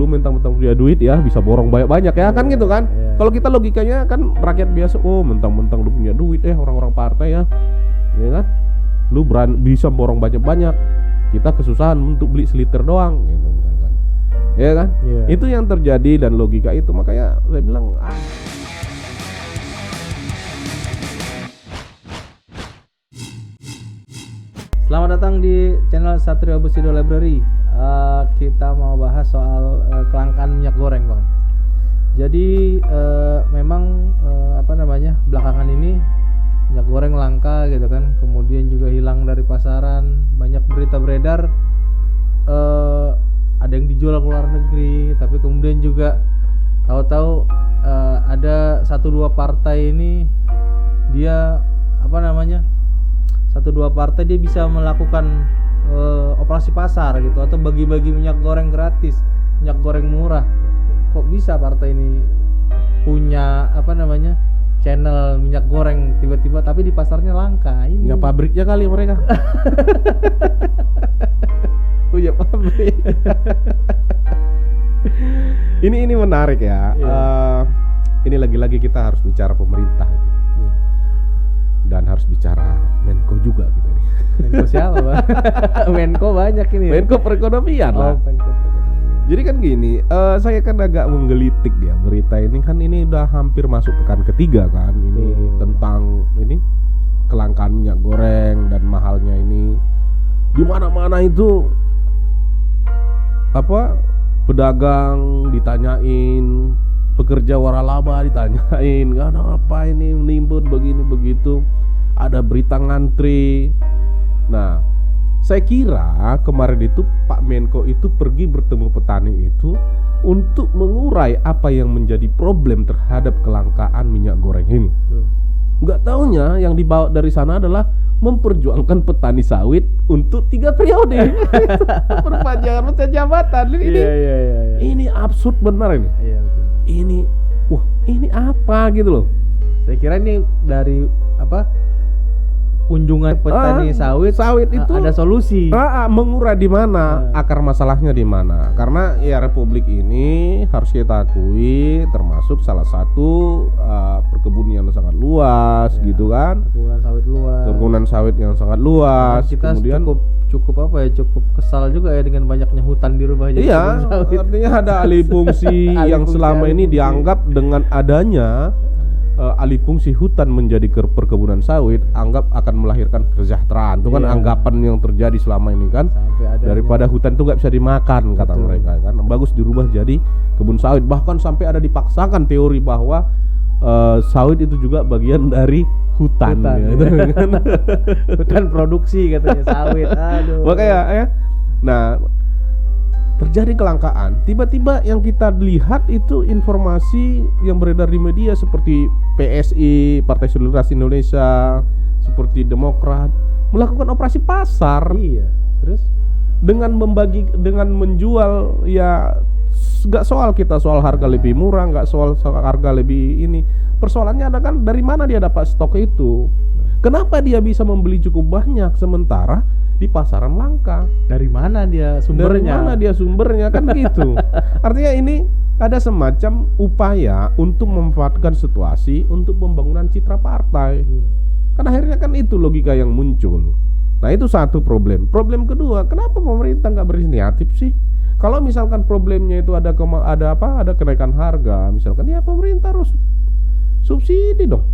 lu mentang-mentang punya duit ya bisa borong banyak-banyak ya kan gitu kan. Kalau kita logikanya kan rakyat biasa, oh mentang-mentang lu punya duit orang-orang partai ya kan, lu bisa borong banyak-banyak, kita kesusahan untuk beli seliter doang gitu kan. Ya kan? Itu yang terjadi dan logika itu makanya saya bilang Selamat datang di channel Satrio Busido Library. Kita mau bahas soal kelangkaan minyak goreng, Bang. Jadi memang belakangan ini minyak goreng langka gitu kan. Kemudian juga hilang dari pasaran. Banyak berita beredar ada yang dijual ke luar negeri, tapi kemudian juga tahu-tahu ada 1-2 partai ini dia partai dia bisa melakukan operasi pasar gitu, atau bagi-bagi minyak goreng gratis, minyak goreng murah. Kok bisa partai ini punya channel minyak goreng tiba-tiba tapi di pasarnya langka? Ini punya pabriknya kali mereka. Punya pabrik. Ini menarik ya. Ini lagi-lagi kita harus bicara pemerintah. Dan harus bicara Menko juga gitu nih. Menko siapa, Bang? Menko banyak ini. Menko perekonomian lah. Menko perekonomian. Jadi kan gini, saya kan agak menggelitik ya berita ini kan, ini udah hampir masuk pekan ketiga kan. Ini tentang ini kelangkaan minyak goreng dan mahalnya ini. Di mana-mana itu pedagang ditanyain, pekerja waralaba ditanyain, kan apa ini menimbun begini begitu, ada berita ngantri. Nah, saya kira kemarin itu Pak Menko itu pergi bertemu petani itu untuk mengurai apa yang menjadi problem terhadap kelangkaan minyak goreng ini. Nggak taunya yang dibawa dari sana adalah memperjuangkan petani sawit untuk 3 periode. Perpanjangan masa jabatan. Ini absurd benar ini. Iya, betul. Ini apa gitu loh. Saya kira ini dari kunjungan petani sawit itu ada solusi. Mengurai di mana, akar masalahnya di mana. Karena ya Republik ini harus kita akui termasuk salah satu perkebunan yang sangat luas gitu kan. Perkebunan sawit yang sangat luas. Kita kemudian cukup kesal juga ya dengan banyaknya hutan dirubah jadi kebun sawit. Artinya ada alih fungsi yang selama ini dianggap dengan adanya alih fungsi hutan menjadi perkebunan sawit anggap akan melahirkan kesejahteraan. Itu kan anggapan yang terjadi selama ini kan. Daripada hutan itu nggak bisa dimakan kata mereka kan. Bagus dirubah jadi kebun sawit. Bahkan sampai ada dipaksakan teori bahwa sawit itu juga bagian dari hutan ya. Hutan produksi katanya sawit. Aduh. Makanya ya. Nah, terjadi kelangkaan. Tiba-tiba yang kita lihat itu informasi yang beredar di media seperti PSI, Partai Solidaritas Indonesia, seperti Demokrat melakukan operasi pasar. Iya. Terus dengan menjual ya, nggak soal kita soal harga lebih murah, nggak soal harga lebih ini. Persoalannya ada kan dari mana dia dapat stok itu? Kenapa dia bisa membeli cukup banyak sementara di pasaran langka? Dari mana dia sumbernya kan gitu. Artinya ini ada semacam upaya untuk memanfaatkan situasi untuk pembangunan citra partai. Kan akhirnya kan itu logika yang muncul. Nah, itu satu problem. Problem kedua, kenapa pemerintah nggak berinisiatif sih? Kalau misalkan problemnya itu ada kenaikan harga, misalkan ya pemerintah harus subsidi dong.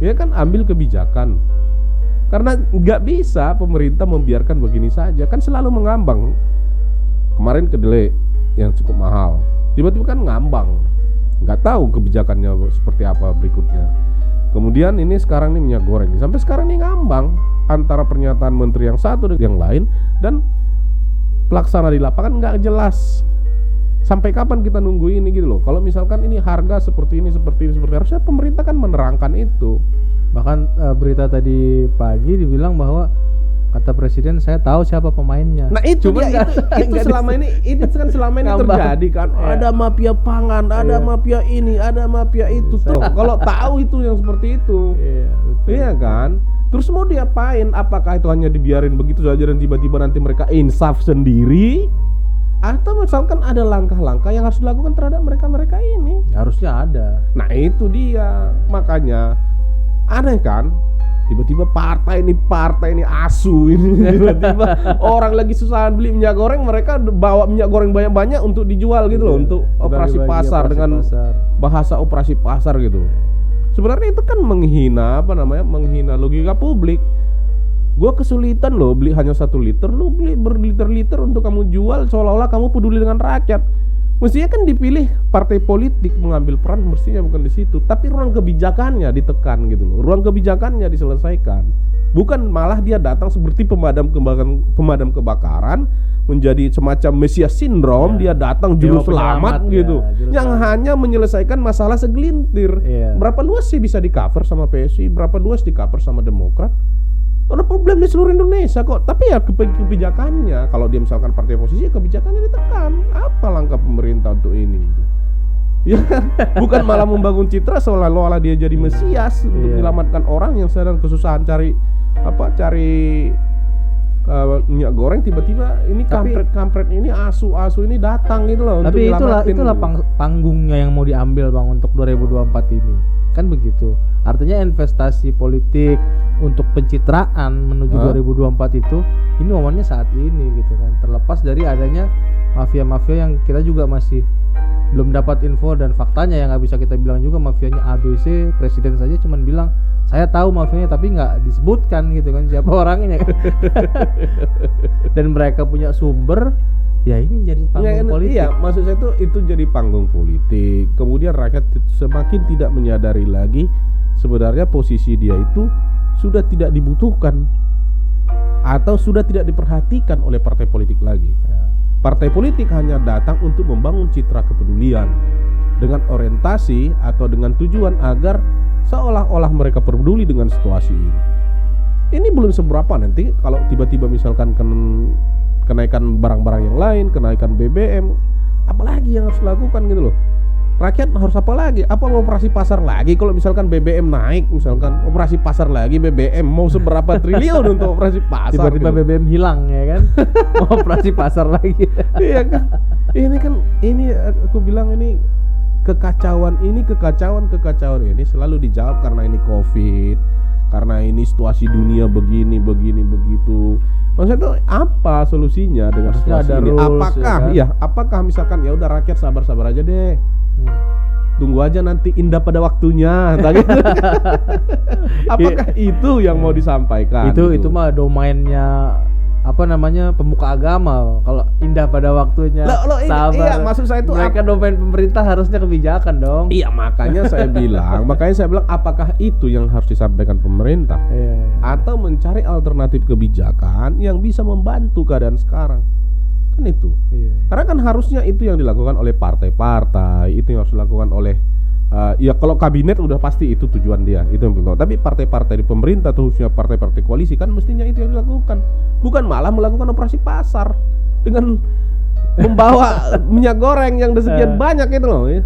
Ya kan, ambil kebijakan. Karena nggak bisa pemerintah membiarkan begini saja, kan selalu mengambang. Kemarin kedelai yang cukup mahal, tiba-tiba kan ngambang, nggak tahu kebijakannya seperti apa berikutnya. Kemudian ini sekarang ini minyak goreng, sampai sekarang ini ngambang antara pernyataan menteri yang satu dan yang lain, dan pelaksana di lapangan nggak jelas. Sampai kapan kita nunggu ini gitu loh. Kalau misalkan ini harga seperti ini, harusnya pemerintah kan menerangkan itu. Bahkan berita tadi pagi dibilang bahwa kata presiden, saya tahu siapa pemainnya. Nah itu selama ini terjadi kan. Ada mafia pangan, ada mafia ini, ada mafia itu. Kalau tahu itu yang seperti itu, iya kan. Terus mau diapain? Apakah itu hanya dibiarin begitu saja dan tiba-tiba nanti mereka insaf sendiri? Atau misalkan ada langkah-langkah yang harus dilakukan terhadap mereka-mereka ini. Harusnya ada. Nah itu dia, makanya aneh kan, tiba-tiba partai ini asu ini tiba-tiba orang lagi susahan beli minyak goreng, mereka bawa minyak goreng banyak-banyak untuk dijual gitu loh, untuk operasi pasar dengan bahasa operasi pasar gitu. Sebenarnya itu kan menghina menghina logika publik. Gua kesulitan loh beli hanya 1 liter, lu beli berliter-liter untuk kamu jual seolah-olah kamu peduli dengan rakyat. Mestinya kan dipilih partai politik mengambil peran, mestinya bukan di situ, tapi ruang kebijakannya ditekan gitu loh. Ruang kebijakannya diselesaikan. Bukan malah dia datang seperti pemadam kebakaran, menjadi semacam Mesias sindrom, dia datang juru selamat gitu. Yang hanya menyelesaikan masalah segelintir. Berapa luas sih bisa di-cover sama PSI, berapa luas di-cover sama Demokrat? Ada problem di seluruh Indonesia kok. Tapi ya kebijakannya, kalau dia misalkan partai oposisi, kebijakannya ditekan. Apa langkah pemerintah untuk ini? Ya kan? Bukan malah membangun citra seolah-olah dia jadi Mesias untuk menyelamatkan orang yang sedang kesusahan cari minyak goreng. Tiba-tiba ini kampret ini asu ini datang gitu loh. Tapi itulah panggungnya yang mau diambil Bang untuk 2024 ini. Kan begitu. Artinya investasi politik untuk pencitraan menuju 2024 itu ini momennya saat ini gitu kan. Terlepas dari adanya mafia-mafia yang kita juga masih belum dapat info dan faktanya yang nggak bisa kita bilang juga mafianya ABC. Presiden saja cuman bilang saya tahu mafianya, tapi nggak disebutkan gitu kan siapa orangnya. Dan mereka punya sumber. Ya ini jadi panggung politik. Iya, maksud saya itu jadi panggung politik. Kemudian rakyat semakin tidak menyadari lagi sebenarnya posisi dia itu sudah tidak dibutuhkan atau sudah tidak diperhatikan oleh partai politik lagi. Partai politik hanya datang untuk membangun citra kepedulian dengan orientasi atau dengan tujuan agar seolah-olah mereka peduli dengan situasi ini. Ini belum seberapa nanti kalau tiba-tiba misalkan kenaikan barang-barang yang lain, kenaikan BBM, apalagi yang harus dilakukan gitu loh. Rakyat harus apa lagi? Apa mau operasi pasar lagi? Kalau misalkan BBM naik, misalkan operasi pasar lagi BBM, mau seberapa triliun untuk operasi pasar? Tiba-tiba gitu. BBM hilang ya kan? Mau operasi pasar lagi. Iya kan? Ini aku bilang ini kekacauan ini selalu dijawab karena ini Covid, karena ini situasi dunia begini begitu. Maksudnya itu apa solusinya dengan situasi ini? Apakah misalkan ya udah rakyat sabar-sabar aja deh. Tunggu aja nanti indah pada waktunya. Apakah itu yang mau disampaikan? Itu mah domainnya pemuka agama. Kalau indah pada waktunya, sabar. Iya, maksud saya itu mereka domain pemerintah, harusnya kebijakan dong. Iya, makanya saya bilang apakah itu yang harus disampaikan pemerintah? Atau mencari alternatif kebijakan yang bisa membantu keadaan sekarang? Kan itu. Karena kan harusnya itu yang dilakukan oleh partai-partai, itu yang harus dilakukan oleh ya kalau kabinet udah pasti itu tujuan dia, itu yang penting. Tapi partai-partai di pemerintah, khususnya partai-partai koalisi, kan mestinya itu yang dilakukan, bukan malah melakukan operasi pasar dengan membawa minyak goreng yang sekian banyak itu loh ya.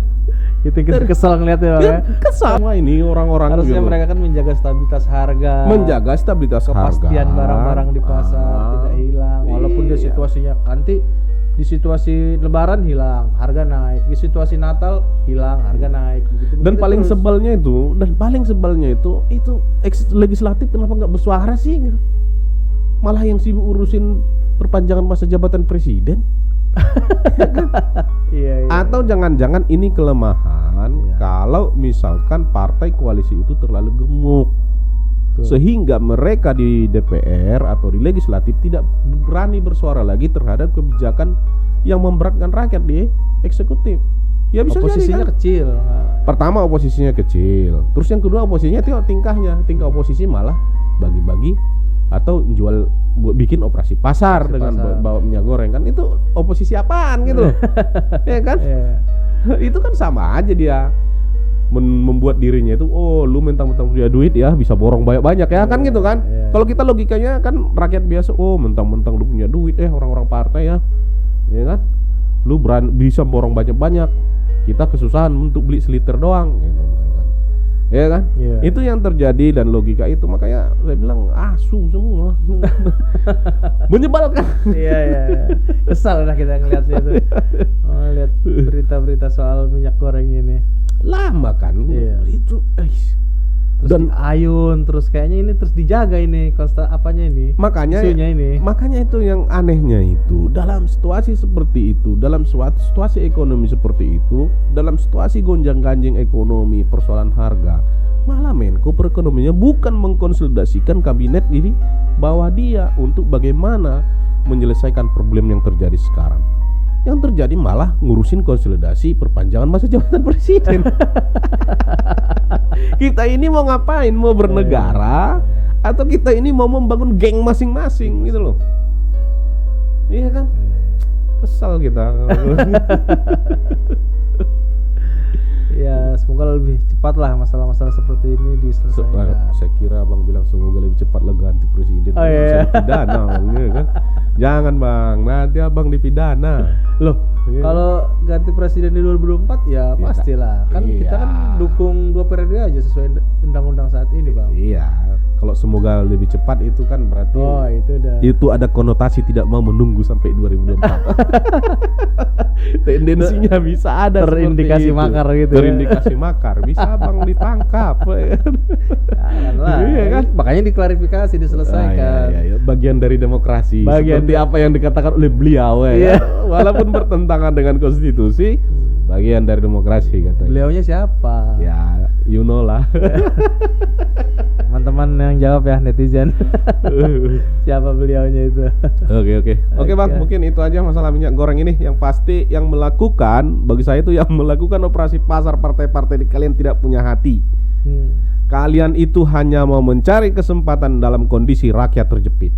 Itu kita kesel ngeliatnya ya. Kesal. Wah, ini orang-orang harusnya gitu. Mereka kan menjaga stabilitas harga, kepastian barang-barang di pasar tidak hilang, walaupun dia situasinya nanti. Di situasi Lebaran hilang, harga naik. Di situasi Natal hilang, harga naik. Dan paling sebelnya itu legislatif kenapa nggak bersuara sih? Malah yang sibuk urusin perpanjangan masa jabatan presiden. Iya. Atau jangan-jangan ini kelemahan kalau misalkan partai koalisi itu terlalu gemuk. Sehingga mereka di DPR atau di legislatif tidak berani bersuara lagi terhadap kebijakan yang memberatkan rakyat di eksekutif. Ya bisa oposisinya kan? Kecil. Pertama oposisinya kecil. Terus yang kedua oposisinya tingkah oposisi malah bagi-bagi atau bikin operasi pasar dengan bawa minyak goreng, kan itu oposisi apaan gitu loh. Ya kan? Itu kan sama aja dia membuat dirinya itu, lu mentang-mentang punya duit ya bisa borong banyak-banyak ya kan gitu kan. Kalau kita logikanya kan rakyat biasa, mentang-mentang lu punya duit orang-orang partai ya kan, lu bisa borong banyak-banyak, kita kesusahan untuk beli seliter doang gitu kan. Ya kan? Iya. Itu yang terjadi dan logika itu makanya saya bilang asu semua. Menyebalkan. Iya. Kesal lah kita ngeliatnya tuh. Oh, lihat berita-berita soal minyak goreng ini. Lama kan? Iya. Itu Terus dan diayun, terus kayaknya ini terus dijaga ini apanya ini? makanya Isunya ini. makanya itu yang anehnya itu dalam situasi seperti itu, dalam suatu situasi ekonomi seperti itu, dalam situasi gonjang-ganjing ekonomi, persoalan harga, malah Menko Perekonomiannya bukan mengkonsolidasikan kabinet ini bawah dia untuk bagaimana menyelesaikan problem yang terjadi sekarang. Yang terjadi malah ngurusin konsolidasi perpanjangan masa jabatan presiden. Kita ini mau ngapain? Mau bernegara atau kita ini mau membangun geng masing-masing gitu loh. Iya kan? Kesal kita. Ya, semoga lebih cepat lah masalah-masalah seperti ini diselesaikan. Saya kira abang bilang semoga lebih cepat lah ganti presiden. Oh, iya. Bisa dipidana bang, ya kan? Jangan bang, nanti abang dipidana. Loh, Iya. kalau ganti presiden di 2024 ya Iya, pastilah. Kan iya. kita kan dukung 2 periode aja sesuai undang-undang saat ini, Bang. Iya, kalau semoga lebih cepat itu kan berarti Oh, itu udah. itu ada konotasi tidak mau menunggu sampai 2024. Tendensinya bisa ada Terindikasi seperti itu. makar gitu ya. Terindikasi makar, bisa bang ditangkap. Janganlah. Iya kan? Makanya diklarifikasi, diselesaikan. Iya. Bagian dari demokrasi. Bagian- Seperti apa yang dikatakan oleh beliau Iya. Walaupun bertentangan dengan konstitusi, bagian dari demokrasi katanya. Beliaunya siapa? Ya, you know lah. Teman-teman yang jawab ya, netizen. Siapa beliaunya itu? Oke bang, Oke. mungkin itu aja masalah minyak goreng ini. Yang pasti yang melakukan, bagi saya itu yang melakukan operasi pasar partai-partai ini, kalian tidak punya hati. Kalian itu hanya mau mencari kesempatan dalam kondisi rakyat terjepit.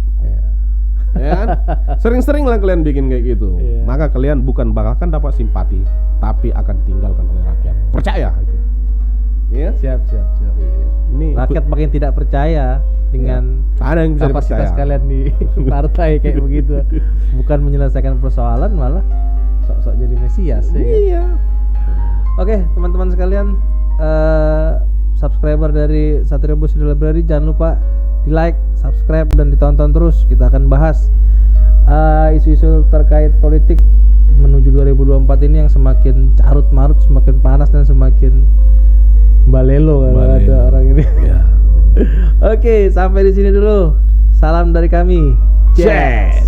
Ya kan? Sering-sering lah kalian bikin kayak gitu. Iya. Maka kalian bukan bakal dapat simpati, tapi akan ditinggalkan oleh rakyat. Percaya itu. Iya. Siap. Ini Rakyat makin tidak percaya dengan ada yang bisa kapasitas dipercaya. kalian di partai kayak begitu. Bukan menyelesaikan persoalan, malah sok-sok jadi mesias ya kan? Iya. Oke, teman-teman sekalian, subscriber dari Satrio Bus Library, jangan lupa di like, subscribe, dan ditonton terus. Kita akan bahas isu-isu terkait politik menuju 2024 ini yang semakin carut marut, semakin panas, dan semakin balelo kalau ada orang ini. Ya. Oke, sampai di sini dulu. Salam dari kami. Yes.